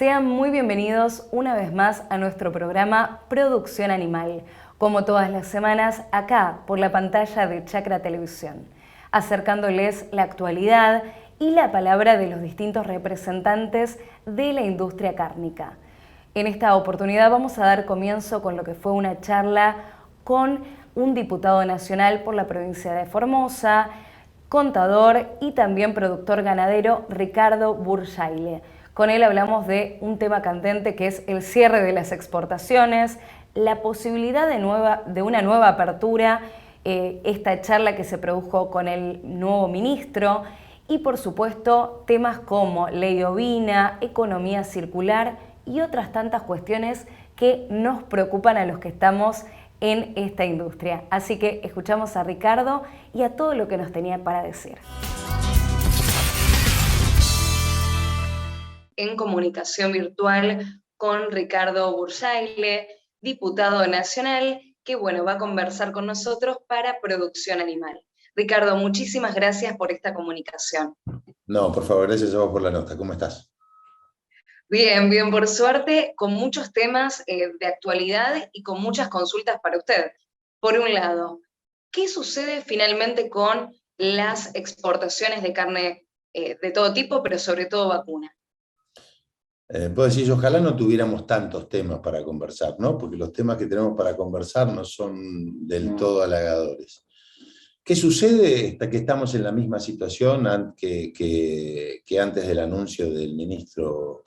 Sean muy bienvenidos una vez más a nuestro programa Producción Animal, como todas las semanas acá por la pantalla de Chacra Televisión, acercándoles la actualidad y la palabra de los distintos representantes de la industria cárnica. En esta oportunidad vamos a dar comienzo con lo que fue una charla con un diputado nacional por la provincia de Formosa, contador y también productor ganadero, Ricardo Burjaile. Con él hablamos de un tema candente que es el cierre de las exportaciones, la posibilidad de una nueva apertura, esta charla que se produjo con el nuevo ministro y por supuesto temas como ley ovina, economía circular y otras tantas cuestiones que nos preocupan a los que estamos en esta industria. Así que escuchamos a Ricardo y a todo lo que nos tenía para decir. En comunicación virtual con Ricardo Burjaile, diputado nacional, que va a conversar con nosotros para Producción Animal. Ricardo, muchísimas gracias por esta comunicación. No, por favor, gracias a vos por la nota. ¿Cómo estás? Bien, bien, por suerte, con muchos temas de actualidad y con muchas consultas para usted. Por un lado, ¿qué sucede finalmente con las exportaciones de carne de todo tipo, pero sobre todo vacuna? Puedo decir, ojalá no tuviéramos tantos temas para conversar, ¿no? Porque los temas que tenemos para conversar no son del todo halagadores. ¿Qué sucede? Hasta que estamos en la misma situación que antes del anuncio del ministro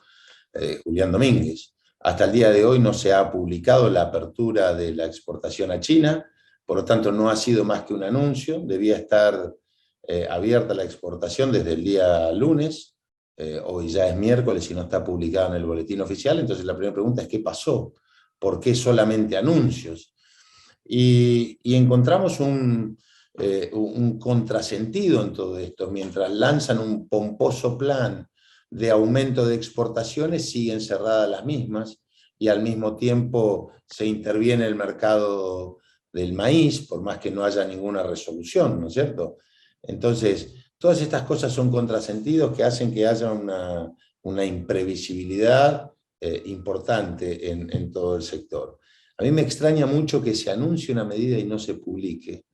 Julián Domínguez. Hasta el día de hoy no se ha publicado la apertura de la exportación a China, por lo tanto no ha sido más que un anuncio, debía estar abierta la exportación desde el día lunes, hoy ya es miércoles y no está publicada en el boletín oficial, entonces la primera pregunta es ¿qué pasó? ¿Por qué solamente anuncios? Y encontramos un contrasentido en todo esto, mientras lanzan un pomposo plan de aumento de exportaciones, siguen cerradas las mismas, y al mismo tiempo se interviene el mercado del maíz, por más que no haya ninguna resolución, ¿no es cierto? Entonces, todas estas cosas son contrasentidos que hacen que haya una imprevisibilidad importante en todo el sector. A mí me extraña mucho que se anuncie una medida y no se publique.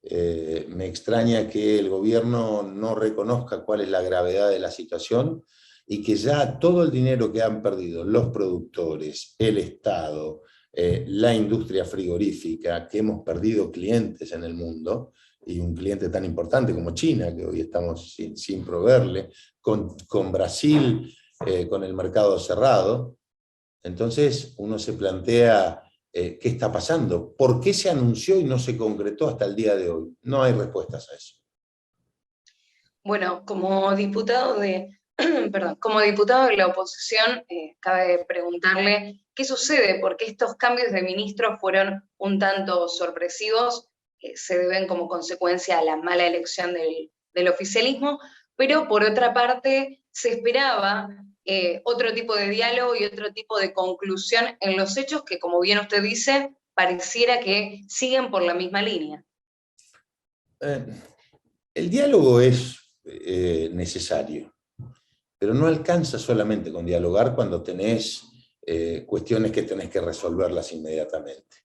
Me extraña que el gobierno no reconozca cuál es la gravedad de la situación y que ya todo el dinero que han perdido los productores, el Estado, la industria frigorífica, que hemos perdido clientes en el mundo, y un cliente tan importante como China, que hoy estamos sin proveerle, con Brasil, con el mercado cerrado. Entonces uno se plantea ¿qué está pasando? ¿Por qué se anunció y no se concretó hasta el día de hoy? No hay respuestas a eso. Bueno, como diputado de, como diputado de la oposición, cabe preguntarle qué sucede, porque estos cambios de ministro fueron un tanto sorpresivos, se deben como consecuencia a la mala elección del oficialismo, pero por otra parte se esperaba otro tipo de diálogo y otro tipo de conclusión en los hechos que, como bien usted dice, pareciera que siguen por la misma línea. El diálogo es necesario, pero no alcanza solamente con dialogar cuando tenés cuestiones que tenés que resolverlas inmediatamente.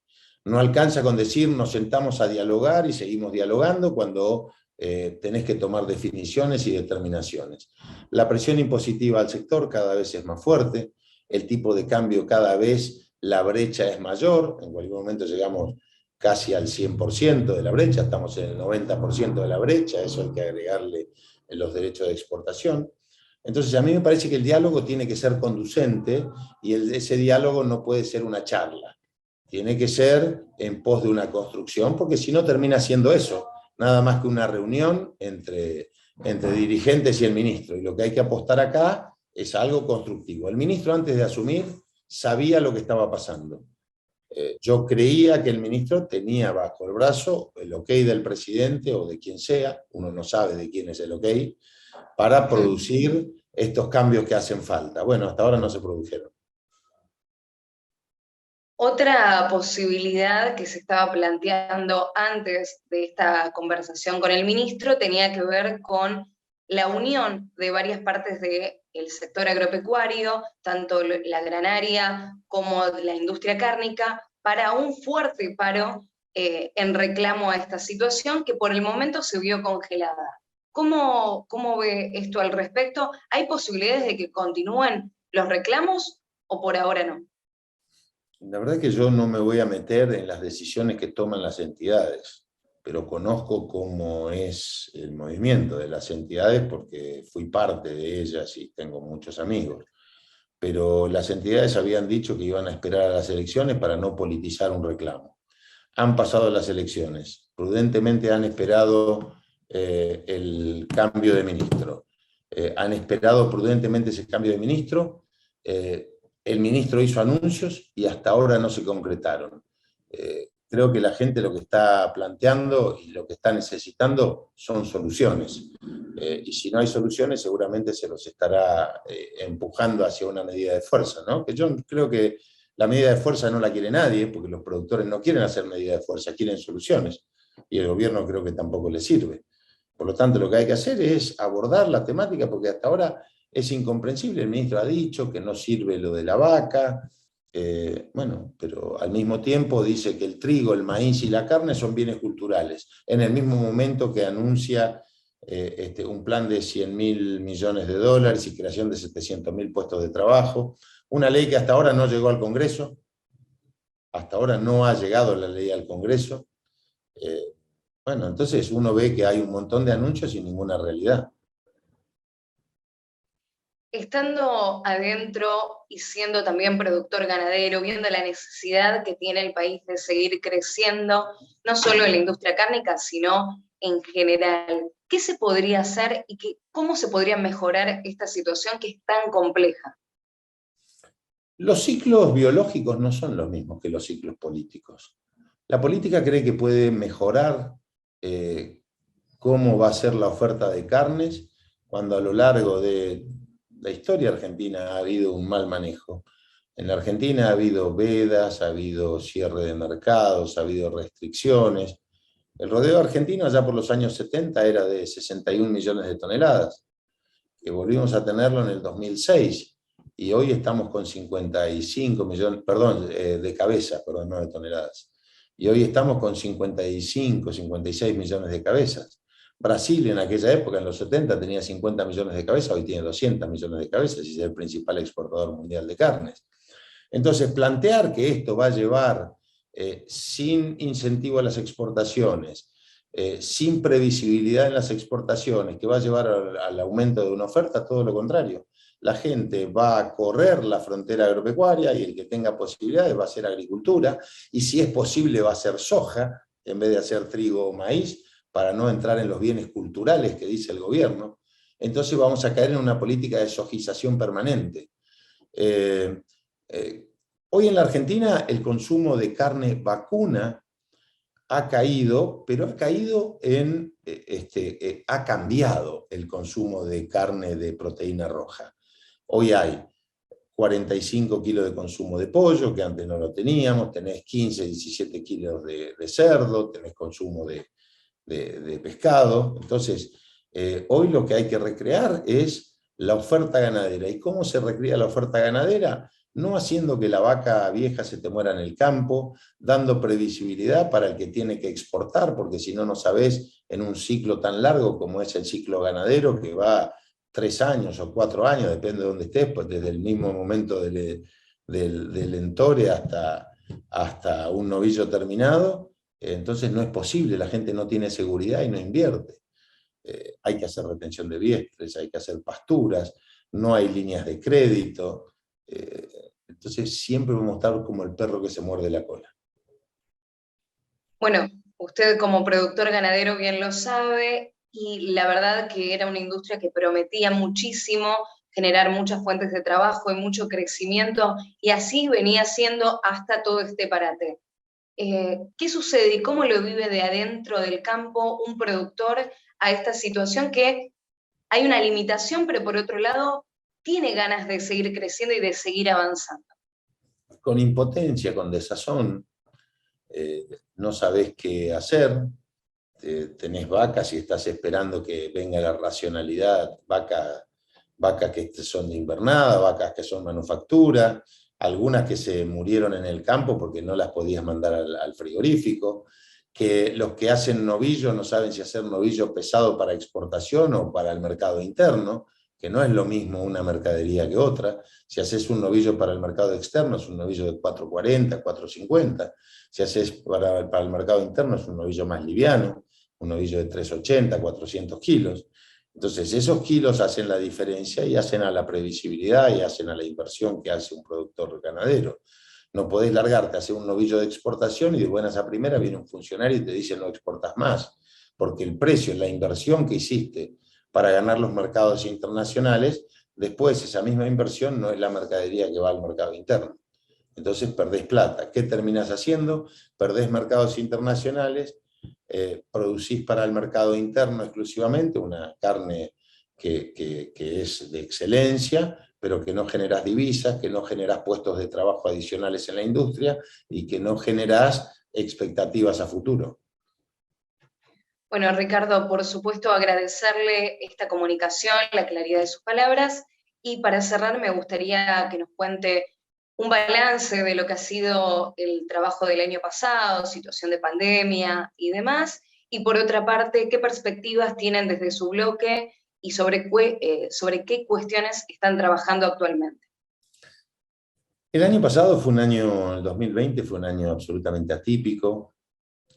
No alcanza con decir nos sentamos a dialogar y seguimos dialogando cuando tenés que tomar definiciones y determinaciones. La presión impositiva al sector cada vez es más fuerte, el tipo de cambio cada vez, la brecha es mayor, en cualquier momento llegamos casi al 100% de la brecha, estamos en el 90% de la brecha, eso hay que agregarle los derechos de exportación. Entonces a mí me parece que el diálogo tiene que ser conducente y ese diálogo no puede ser una charla, tiene que ser en pos de una construcción, porque si no termina siendo eso, nada más que una reunión entre dirigentes y el ministro, y lo que hay que apostar acá es algo constructivo. El ministro antes de asumir sabía lo que estaba pasando. Yo creía que el ministro tenía bajo el brazo el ok del presidente o de quien sea, uno no sabe de quién es el ok, para producir estos cambios que hacen falta. Bueno, hasta ahora no se produjeron. Otra posibilidad que se estaba planteando antes de esta conversación con el ministro tenía que ver con la unión de varias partes del sector agropecuario, tanto la granaria como la industria cárnica, para un fuerte paro en reclamo a esta situación que por el momento se vio congelada. ¿Cómo ve esto al respecto? ¿Hay posibilidades de que continúen los reclamos o por ahora no? La verdad es que yo no me voy a meter en las decisiones que toman las entidades, pero conozco cómo es el movimiento de las entidades porque fui parte de ellas y tengo muchos amigos. Pero las entidades habían dicho que iban a esperar a las elecciones para no politizar un reclamo. Han pasado las elecciones, prudentemente han esperado el cambio de ministro. Han esperado prudentemente ese cambio de ministro. El ministro hizo anuncios y hasta ahora no se concretaron. Creo que la gente lo que está planteando y lo que está necesitando son soluciones. Y si no hay soluciones, seguramente se los estará empujando hacia una medida de fuerza, ¿no? Que yo creo que la medida de fuerza no la quiere nadie, porque los productores no quieren hacer medida de fuerza, quieren soluciones. Y el gobierno creo que tampoco le sirve. Por lo tanto, lo que hay que hacer es abordar la temática, porque hasta ahora es incomprensible. El ministro ha dicho que no sirve lo de la vaca, bueno, pero al mismo tiempo dice que el trigo, el maíz y la carne son bienes culturales, en el mismo momento que anuncia un plan de 100.000 millones de dólares y creación de 700.000 puestos de trabajo, una ley que hasta ahora no llegó al Congreso, hasta ahora no ha llegado la ley al Congreso. Bueno, entonces uno ve que hay un montón de anuncios y ninguna realidad. Estando adentro y siendo también productor ganadero, viendo la necesidad que tiene el país de seguir creciendo, no solo en la industria cárnica, sino en general, ¿qué se podría hacer y cómo se podría mejorar esta situación que es tan compleja? Los ciclos biológicos no son los mismos que los ciclos políticos. La política cree que puede mejorar cómo va a ser la oferta de carnes cuando a lo largo de la historia argentina ha habido un mal manejo. En la Argentina ha habido vedas, ha habido cierre de mercados, ha habido restricciones. El rodeo argentino allá por los años 70 era de 61 millones de toneladas, que volvimos a tenerlo en el 2006, y hoy estamos con 55 millones, perdón, de cabezas, perdón, no de toneladas. Y hoy estamos con 55, 56 millones de cabezas. Brasil en aquella época, en los 70, tenía 50 millones de cabezas, hoy tiene 200 millones de cabezas y es el principal exportador mundial de carnes. Entonces, plantear que esto va a llevar sin incentivo a las exportaciones, sin previsibilidad en las exportaciones, que va a llevar al aumento de una oferta, todo lo contrario. La gente va a correr la frontera agropecuaria y el que tenga posibilidades va a hacer agricultura, y si es posible va a hacer soja en vez de hacer trigo o maíz, para no entrar en los bienes culturales que dice el gobierno. Entonces vamos a caer en una política de sojización permanente. Hoy en la Argentina el consumo de carne vacuna ha caído, pero ha caído ha cambiado el consumo de carne de proteína roja. Hoy hay 45 kilos de consumo de pollo, que antes no lo teníamos, tenés 15, 17 kilos de cerdo, tenés consumo de pescado. Entonces, hoy lo que hay que recrear es la oferta ganadera. ¿Y cómo se recrea la oferta ganadera? No haciendo que la vaca vieja se te muera en el campo, dando previsibilidad para el que tiene que exportar, porque si no, no sabés en un ciclo tan largo como es el ciclo ganadero, que va 3 años o 4 años, depende de dónde estés, pues desde el mismo momento del entore hasta un novillo terminado. Entonces no es posible, la gente no tiene seguridad y no invierte. Hay que hacer retención de biestres, hay que hacer pasturas, no hay líneas de crédito. Entonces siempre vamos a estar como el perro que se muerde la cola. Bueno, usted como productor ganadero bien lo sabe, y la verdad que era una industria que prometía muchísimo, generar muchas fuentes de trabajo y mucho crecimiento, y así venía siendo hasta todo este parate. ¿Qué sucede y cómo lo vive de adentro del campo un productor a esta situación que hay una limitación, pero por otro lado tiene ganas de seguir creciendo y de seguir avanzando? Con impotencia, con desazón, no sabés qué hacer, tenés vacas y estás esperando que venga la racionalidad, vacas que son de invernada, vacas que son manufactura, algunas que se murieron en el campo porque no las podías mandar al frigorífico, que los que hacen novillo no saben si hacer novillo pesado para exportación o para el mercado interno, que no es lo mismo una mercadería que otra. Si haces un novillo para el mercado externo, es un novillo de 440, 450. Si haces para el mercado interno, es un novillo más liviano, un novillo de 380, 400 kilos. Entonces, esos kilos hacen la diferencia y hacen a la previsibilidad y hacen a la inversión que hace un productor ganadero. No podés largarte a hacer un novillo de exportación y de buenas a primeras viene un funcionario y te dice no exportas más, porque el precio, la inversión que hiciste para ganar los mercados internacionales, después esa misma inversión no es la mercadería que va al mercado interno. Entonces perdés plata. ¿Qué terminás haciendo? Perdés mercados internacionales, producís para el mercado interno exclusivamente una carne que es de excelencia, pero que no generás divisas, que no generás puestos de trabajo adicionales en la industria y que no generás expectativas a futuro. Bueno, Ricardo, por supuesto agradecerle esta comunicación, la claridad de sus palabras, y para cerrar me gustaría que nos cuente un balance de lo que ha sido el trabajo del año pasado, situación de pandemia y demás, y por otra parte, qué perspectivas tienen desde su bloque y sobre qué cuestiones están trabajando actualmente. El año pasado fue un año, el 2020 fue un año absolutamente atípico.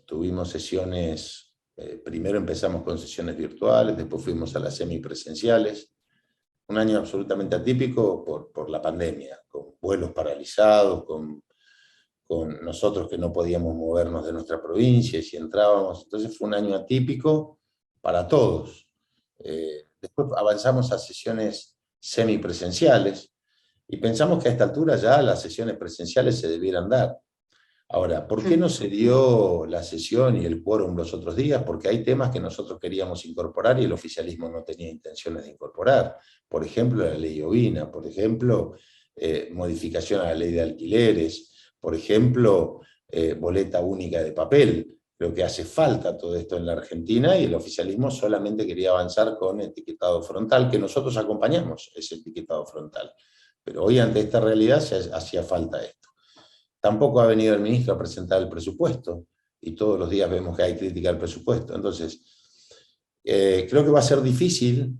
Tuvimos sesiones, primero empezamos con sesiones virtuales, después fuimos a las semipresenciales. Un año absolutamente atípico por la pandemia, con vuelos paralizados, con nosotros que no podíamos movernos de nuestra provincia y si entrábamos. Entonces fue un año atípico para todos. Después avanzamos a sesiones semipresenciales y pensamos que a esta altura ya las sesiones presenciales se debieran dar. Ahora, ¿por qué no se dio la sesión y el quórum los otros días? Porque hay temas que nosotros queríamos incorporar y el oficialismo no tenía intenciones de incorporar. Por ejemplo, la ley ovina, por ejemplo, modificación a la ley de alquileres, por ejemplo, boleta única de papel. Creo que hace falta todo esto en la Argentina y el oficialismo solamente quería avanzar con etiquetado frontal, que nosotros acompañamos ese etiquetado frontal. Pero hoy ante esta realidad se hacía falta esto. Tampoco ha venido el ministro a presentar el presupuesto, y todos los días vemos que hay crítica al presupuesto. Entonces, creo que va a ser difícil,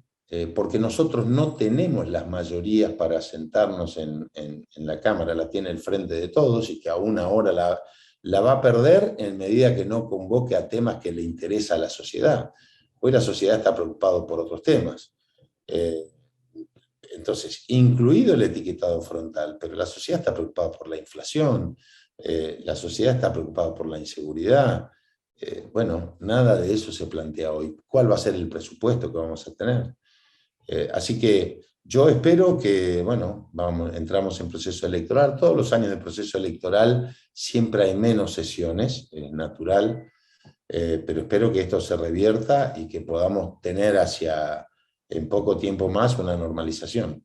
porque nosotros no tenemos las mayorías para sentarnos en la Cámara, la tiene el Frente de Todos, y que aún ahora la va a perder en medida que no convoque a temas que le interesa a la sociedad. Hoy la sociedad está preocupada por otros temas. Entonces, incluido el etiquetado frontal, pero la sociedad está preocupada por la inflación, la sociedad está preocupada por la inseguridad. Bueno, nada de eso se plantea hoy. ¿Cuál va a ser el presupuesto que vamos a tener? Así que yo espero que, bueno, entramos en proceso electoral. Todos los años de proceso electoral siempre hay menos sesiones, es natural, pero espero que esto se revierta y que podamos tener en poco tiempo más una normalización.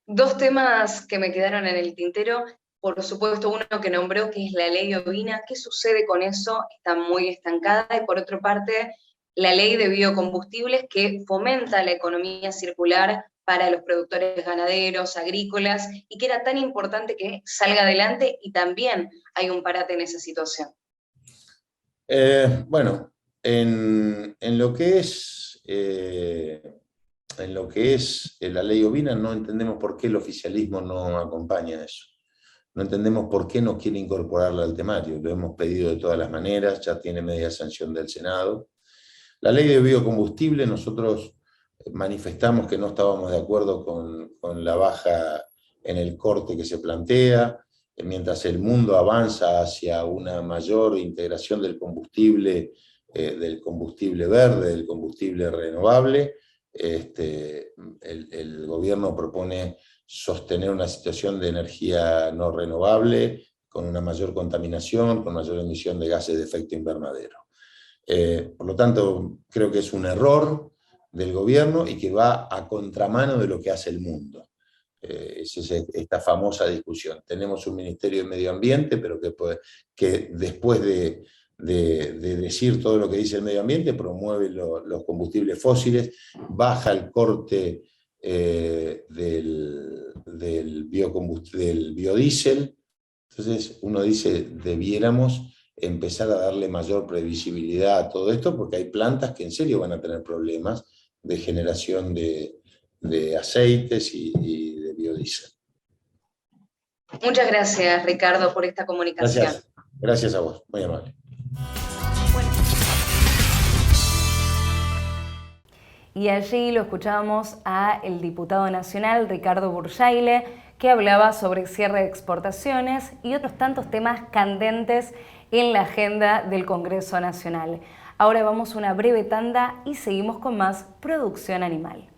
Dos temas que me quedaron en el tintero, por supuesto uno que nombró, que es la ley ovina. ¿Qué sucede con eso? Está muy estancada. Y por otra parte, la ley de biocombustibles, que fomenta la economía circular para los productores ganaderos, agrícolas, y que era tan importante que salga adelante, y también hay un parate en esa situación. Bueno, en lo que es la ley ovina, no entendemos por qué el oficialismo no acompaña eso. No entendemos por qué no quiere incorporarla al temario. Lo hemos pedido de todas las maneras, ya tiene media sanción del Senado. La ley de biocombustible, nosotros manifestamos que no estábamos de acuerdo con la baja en el corte que se plantea. Mientras el mundo avanza hacia una mayor integración del combustible verde, del combustible renovable, el gobierno propone sostener una situación de energía no renovable, con una mayor contaminación, con mayor emisión de gases de efecto invernadero. Por lo tanto, creo que es un error del gobierno y que va a contramano de lo que hace el mundo. Es esta famosa discusión. Tenemos un Ministerio de Medio Ambiente, pero que después de decir todo lo que dice el medio ambiente, promueve los combustibles fósiles, baja el corte del biodiesel. Entonces uno dice, debiéramos empezar a darle mayor previsibilidad a todo esto, porque hay plantas que en serio van a tener problemas de generación de aceites y de biodiesel. Muchas gracias, Ricardo, por esta comunicación. Gracias a vos, muy amable. Y allí lo escuchábamos a el diputado nacional Ricardo Burjaile, que hablaba sobre cierre de exportaciones y otros tantos temas candentes en la agenda del Congreso Nacional. Ahora vamos a una breve tanda y seguimos con más Producción Animal.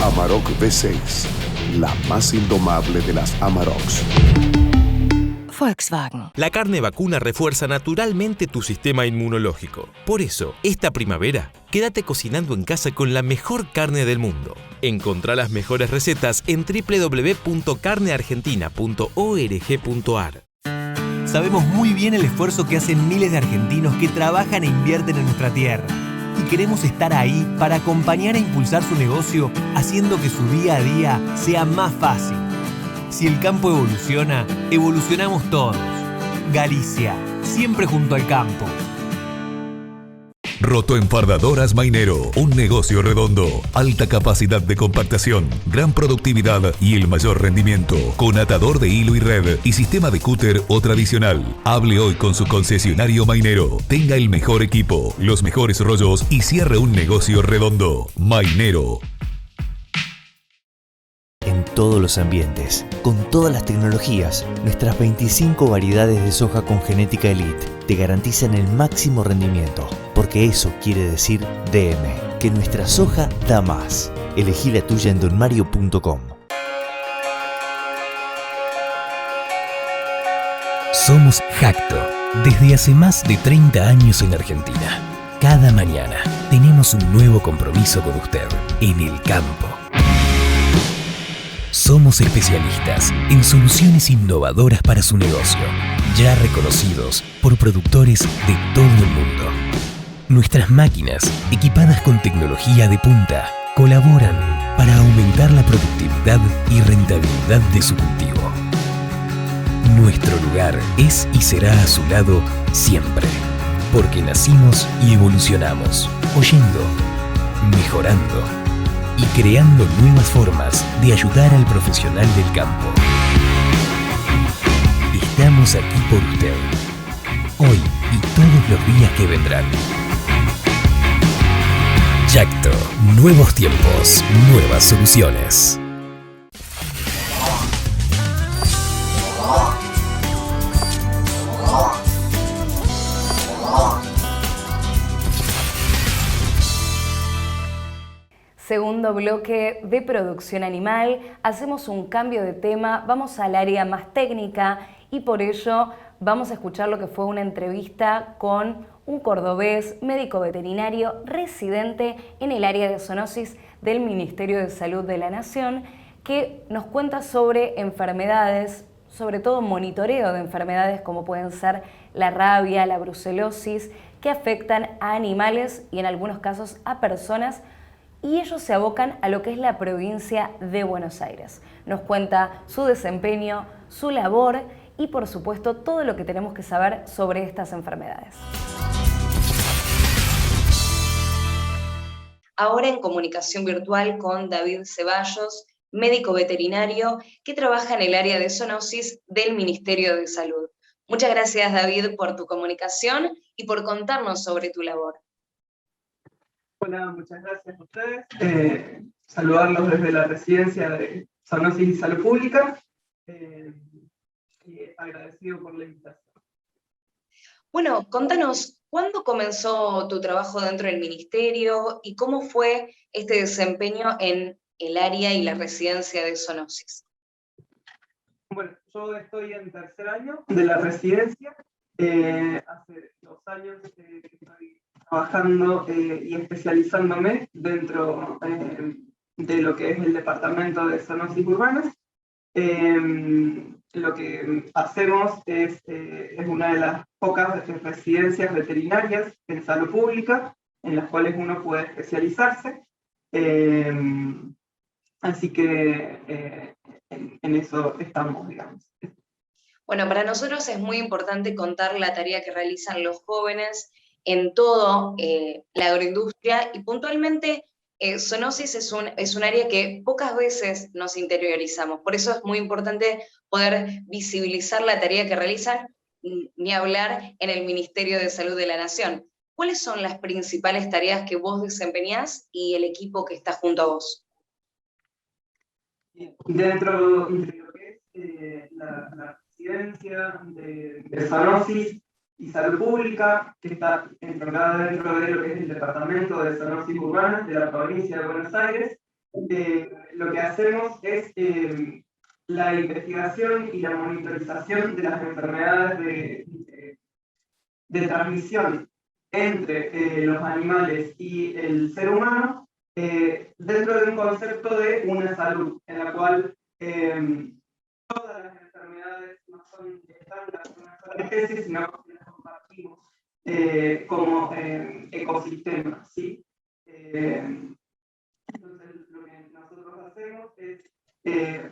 Amarok V6, la más indomable de las Amaroks. Volkswagen. La carne vacuna refuerza naturalmente tu sistema inmunológico. Por eso, esta primavera, quédate cocinando en casa con la mejor carne del mundo. Encontrá las mejores recetas en www.carneargentina.org.ar. Sabemos muy bien el esfuerzo que hacen miles de argentinos que trabajan e invierten en nuestra tierra. Y queremos estar ahí para acompañar e impulsar su negocio, haciendo que su día a día sea más fácil. Si el campo evoluciona, evolucionamos todos. Galicia, siempre junto al campo. Rotoenfardadoras Mainero, un negocio redondo, alta capacidad de compactación, gran productividad y el mayor rendimiento, con atador de hilo y red y sistema de cúter o tradicional. Hable hoy con su concesionario Mainero, tenga el mejor equipo, los mejores rollos y cierre un negocio redondo. Mainero. En todos los ambientes, con todas las tecnologías, nuestras 25 variedades de soja con genética elite te garantizan el máximo rendimiento, porque eso quiere decir DM, que nuestra soja da más. Elegí la tuya en donmario.com. Somos Jacto, desde hace más de 30 años en Argentina. Cada mañana tenemos un nuevo compromiso con usted en el campo. Somos especialistas en soluciones innovadoras para su negocio, ya reconocidos por productores de todo el mundo. Nuestras máquinas, equipadas con tecnología de punta, colaboran para aumentar la productividad y rentabilidad de su cultivo. Nuestro lugar es y será a su lado siempre, porque nacimos y evolucionamos, oyendo, mejorando y creando nuevas formas de ayudar al profesional del campo. Estamos aquí por usted, hoy y todos los días que vendrán. Jacto, nuevos tiempos, nuevas soluciones. Segundo bloque de Producción Animal, hacemos un cambio de tema, vamos al área más técnica y por ello vamos a escuchar lo que fue una entrevista con un cordobés, médico veterinario, residente en el área de zoonosis del Ministerio de Salud de la Nación, que nos cuenta sobre enfermedades, sobre todo monitoreo de enfermedades como pueden ser la rabia, la brucelosis, que afectan a animales y en algunos casos a personas, y ellos se abocan a lo que es la provincia de Buenos Aires. Nos cuenta su desempeño, su labor y por supuesto todo lo que tenemos que saber sobre estas enfermedades. Ahora en comunicación virtual con David Ceballos, médico veterinario que trabaja en el área de zoonosis del Ministerio de Salud. Muchas gracias, David, por tu comunicación y por contarnos sobre tu labor. Hola, muchas gracias a ustedes. Saludarlos desde la Residencia de Zoonosis y Salud Pública. y agradecido por la invitación. Bueno, contanos, ¿cuándo comenzó tu trabajo dentro del ministerio y cómo fue este desempeño en el área y la residencia de zoonosis? Bueno, yo estoy en tercer año de la residencia. Hace 2 años que estoy trabajando y especializándome dentro de lo que es el departamento de zoonosis urbanas. Lo que hacemos es una de las pocas residencias veterinarias en salud pública en las cuales uno puede especializarse. Así que en eso estamos, digamos. Bueno, para nosotros es muy importante contar la tarea que realizan los jóvenes en todo la agroindustria y puntualmente zoonosis es un área que pocas veces nos interiorizamos. Por eso es muy importante poder visibilizar la tarea que realizan, ni hablar en el Ministerio de Salud de la Nación. ¿Cuáles son las principales tareas que vos desempeñás y el equipo que está junto a vos? Dentro de lo que es la residencia de zoonosis y salud pública, que está encargada dentro de lo que es el departamento de zoonosis urbanas de la provincia de Buenos Aires, lo que hacemos es la investigación y la monitorización de las enfermedades de transmisión entre los animales y el ser humano, dentro de un concepto de una salud, en la cual todas las enfermedades no son estándar de una sola especie, sino que las compartimos como ecosistema, ¿sí? Entonces, lo que nosotros hacemos es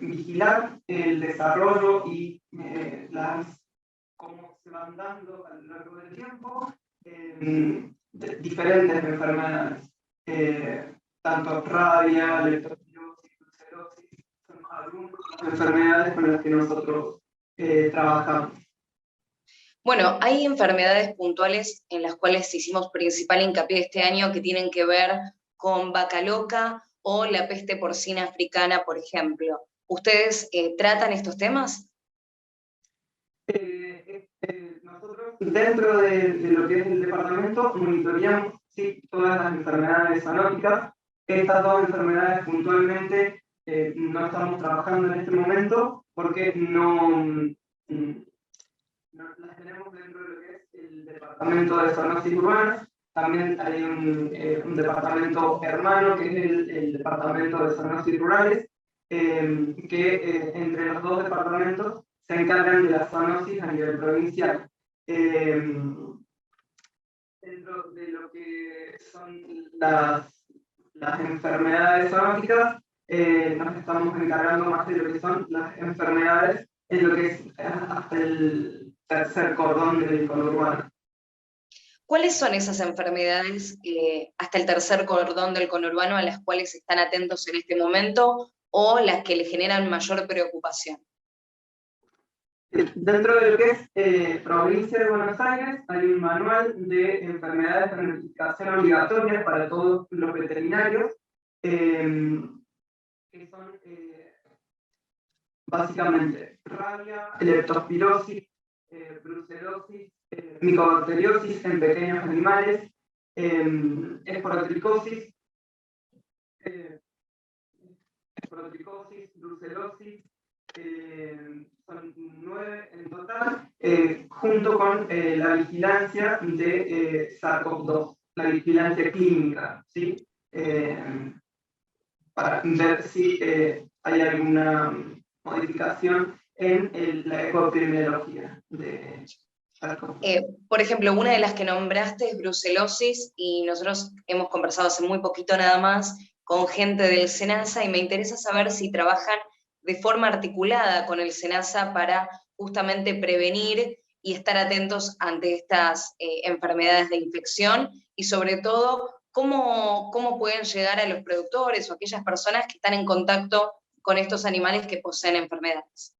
vigilar el desarrollo y cómo se van dando a lo largo del tiempo de diferentes enfermedades, tanto rabia, leptospirosis, brucelosis, son algunas de las enfermedades con las que nosotros trabajamos. Bueno, hay enfermedades puntuales en las cuales hicimos principal hincapié este año que tienen que ver con vaca loca o la peste porcina africana, por ejemplo. ¿Ustedes tratan estos temas? Nosotros, dentro de lo que es el departamento, monitoreamos sí, todas las enfermedades zoonóticas. Estas 2 enfermedades puntualmente no estamos trabajando en este momento porque no las tenemos dentro de lo que es el departamento de zoonosis urbanas. También hay un departamento hermano que es el departamento de zoonosis rurales, que entre los 2 departamentos se encargan de la zoonosis a nivel provincial. Dentro de lo que son las enfermedades zoonóticas, nos estamos encargando más de lo que son las enfermedades en lo que es hasta el tercer cordón del conurbano. ¿Cuáles son esas enfermedades hasta el tercer cordón del conurbano a las cuales están atentos en este momento o las que le generan mayor preocupación? Dentro de lo que es provincia de Buenos Aires hay un manual de enfermedades de notificación obligatoria para todos los veterinarios, que son básicamente rabia, leptospirosis, brucelosis, micobacteriosis en pequeños animales, esporotricosis, brucelosis, son 9 en total, junto con la vigilancia de SARS-CoV-2, la vigilancia clínica, ¿sí? Para ver si hay alguna modificación en la epidemiología de SARS-CoV-2. Por ejemplo, una de las que nombraste es brucelosis y nosotros hemos conversado hace muy poquito nada más con gente del SENASA y me interesa saber si trabajan de forma articulada con el SENASA para justamente prevenir y estar atentos ante estas enfermedades de infección y sobre todo cómo pueden llegar a los productores o aquellas personas que están en contacto con estos animales que poseen enfermedades.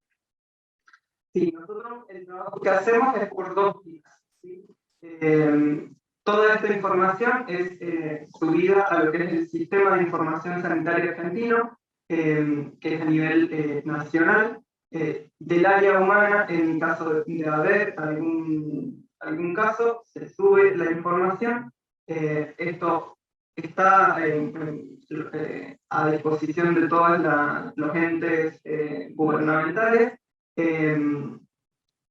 Sí, nosotros el trabajo que hacemos es por 2 vías, ¿sí? Toda esta información es subida a lo que es el Sistema de Información Sanitaria Argentino, que es a nivel nacional. del área humana. En caso de haber algún caso, se sube la información. Esto está a disposición de todos los entes gubernamentales,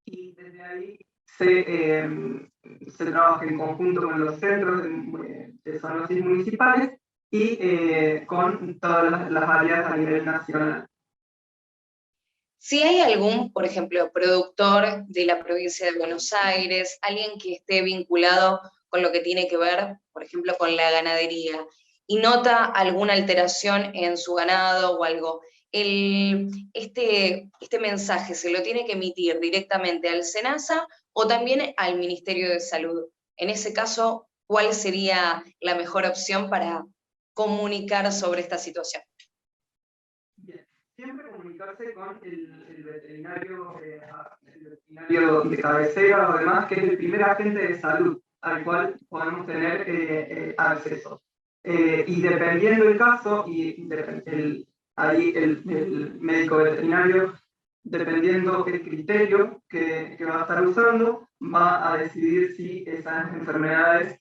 y desde ahí se trabaja en conjunto con los centros de zoonosis municipales y con todas las áreas a nivel nacional. Si hay algún, por ejemplo, productor de la provincia de Buenos Aires, alguien que esté vinculado con lo que tiene que ver, por ejemplo, con la ganadería, y nota alguna alteración en su ganado o algo, este mensaje se lo tiene que emitir directamente al SENASA o también al Ministerio de Salud. En ese caso, ¿cuál sería la mejor opción para comunicar sobre esta situación? Bien. Siempre comunicarse con el veterinario de cabecera o demás, que es el primer agente de salud al cual podemos tener acceso. Y dependiendo del caso, ahí el médico veterinario, dependiendo el criterio que va a estar usando, va a decidir si esas enfermedades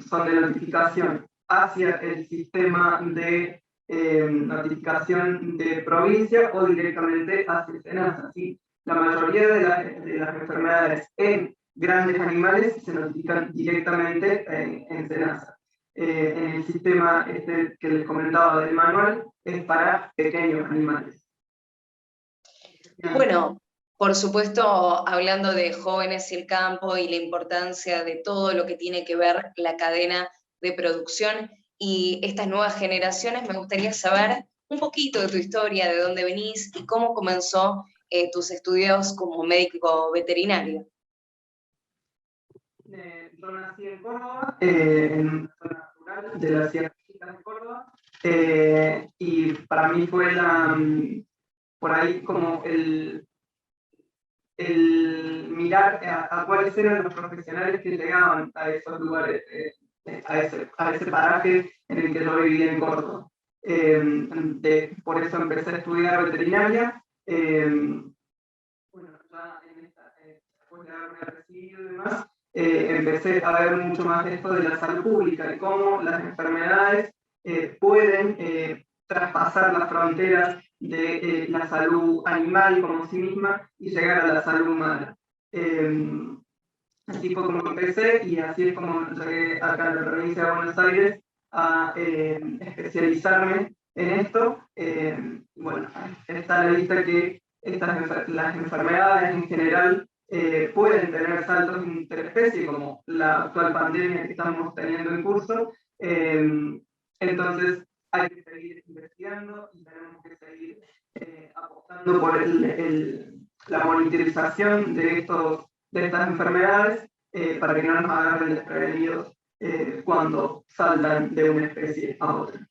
son de notificación hacia el sistema de notificación de provincia o directamente hacia SENASA. ¿Sí? La mayoría de las enfermedades en grandes animales se notifican directamente en SENASA. En el sistema que les comentaba del manual es para pequeños animales. Bueno, por supuesto, hablando de jóvenes y el campo y la importancia de todo lo que tiene que ver la cadena de producción y estas nuevas generaciones, me gustaría saber un poquito de tu historia, de dónde venís y cómo comenzó tus estudios como médico veterinario. Yo nací en Córdoba, en una zona rural de la Sierra de Córdoba, y para mí fue por ahí como el mirar a cuáles eran los profesionales que llegaban a esos lugares, a ese paraje en el que yo vivía en Córdoba. Por eso empecé a estudiar veterinaria. Bueno, ya después de haberme recibido y demás, empecé a ver mucho más esto de la salud pública y cómo las enfermedades pueden traspasar las fronteras de la salud animal como sí misma y llegar a la salud humana. Así fue como empecé y así es como llegué acá a la provincia de Buenos Aires a especializarme en esto. Bueno, está la lista que las enfermedades en general pueden tener saltos interespecie, como la actual pandemia que estamos teniendo en curso. Entonces hay que seguir investigando y tenemos que seguir apostando por la monitorización de estas enfermedades para que no nos agarren desprevenidos cuando saltan de una especie a otra.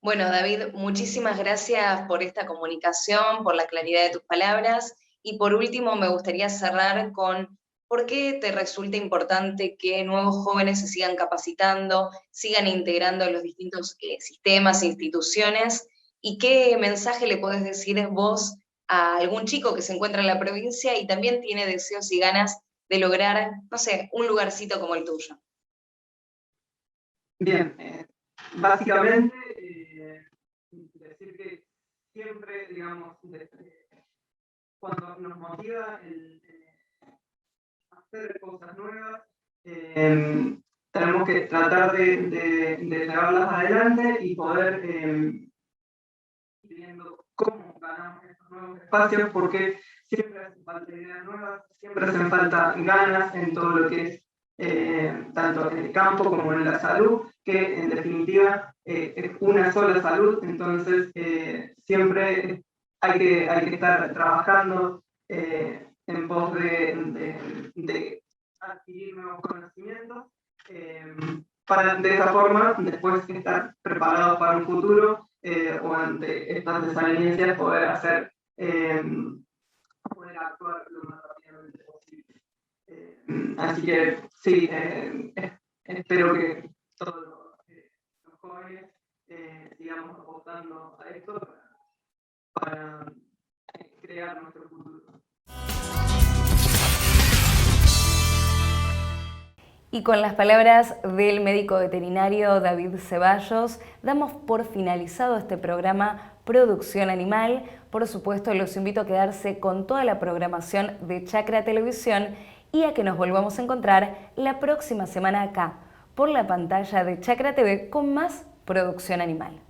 Bueno, David, muchísimas gracias por esta comunicación, por la claridad de tus palabras. Y por último, me gustaría cerrar con por qué te resulta importante que nuevos jóvenes se sigan capacitando, sigan integrando los distintos sistemas e instituciones, y qué mensaje le podés decir vos a algún chico que se encuentra en la provincia y también tiene deseos y ganas de lograr, no sé, un lugarcito como el tuyo. Bien, básicamente decir que siempre, digamos, cuando nos motiva el hacer cosas nuevas, tenemos que tratar de llevarlas adelante y poder ir viendo cómo ganamos estos nuevos espacios, porque siempre hacen falta ideas nuevas, siempre hacen falta ganas en todo lo que es tanto en el campo como en la salud, que en definitiva es una sola salud. Entonces siempre hay que estar trabajando en pos de adquirir nuevos conocimientos para de esa forma después estar preparados para un futuro o ante estas desavenencias poder actuar lo más rápidamente posible. Así que sí, espero que todos los jóvenes sigamos apostando a esto para crear nuestro futuro. Y con las palabras del médico veterinario David Ceballos, damos por finalizado este programa Producción Animal. Por supuesto, los invito a quedarse con toda la programación de Chacra Televisión y a que nos volvamos a encontrar la próxima semana acá, por la pantalla de Chacra TV, con más Producción Animal.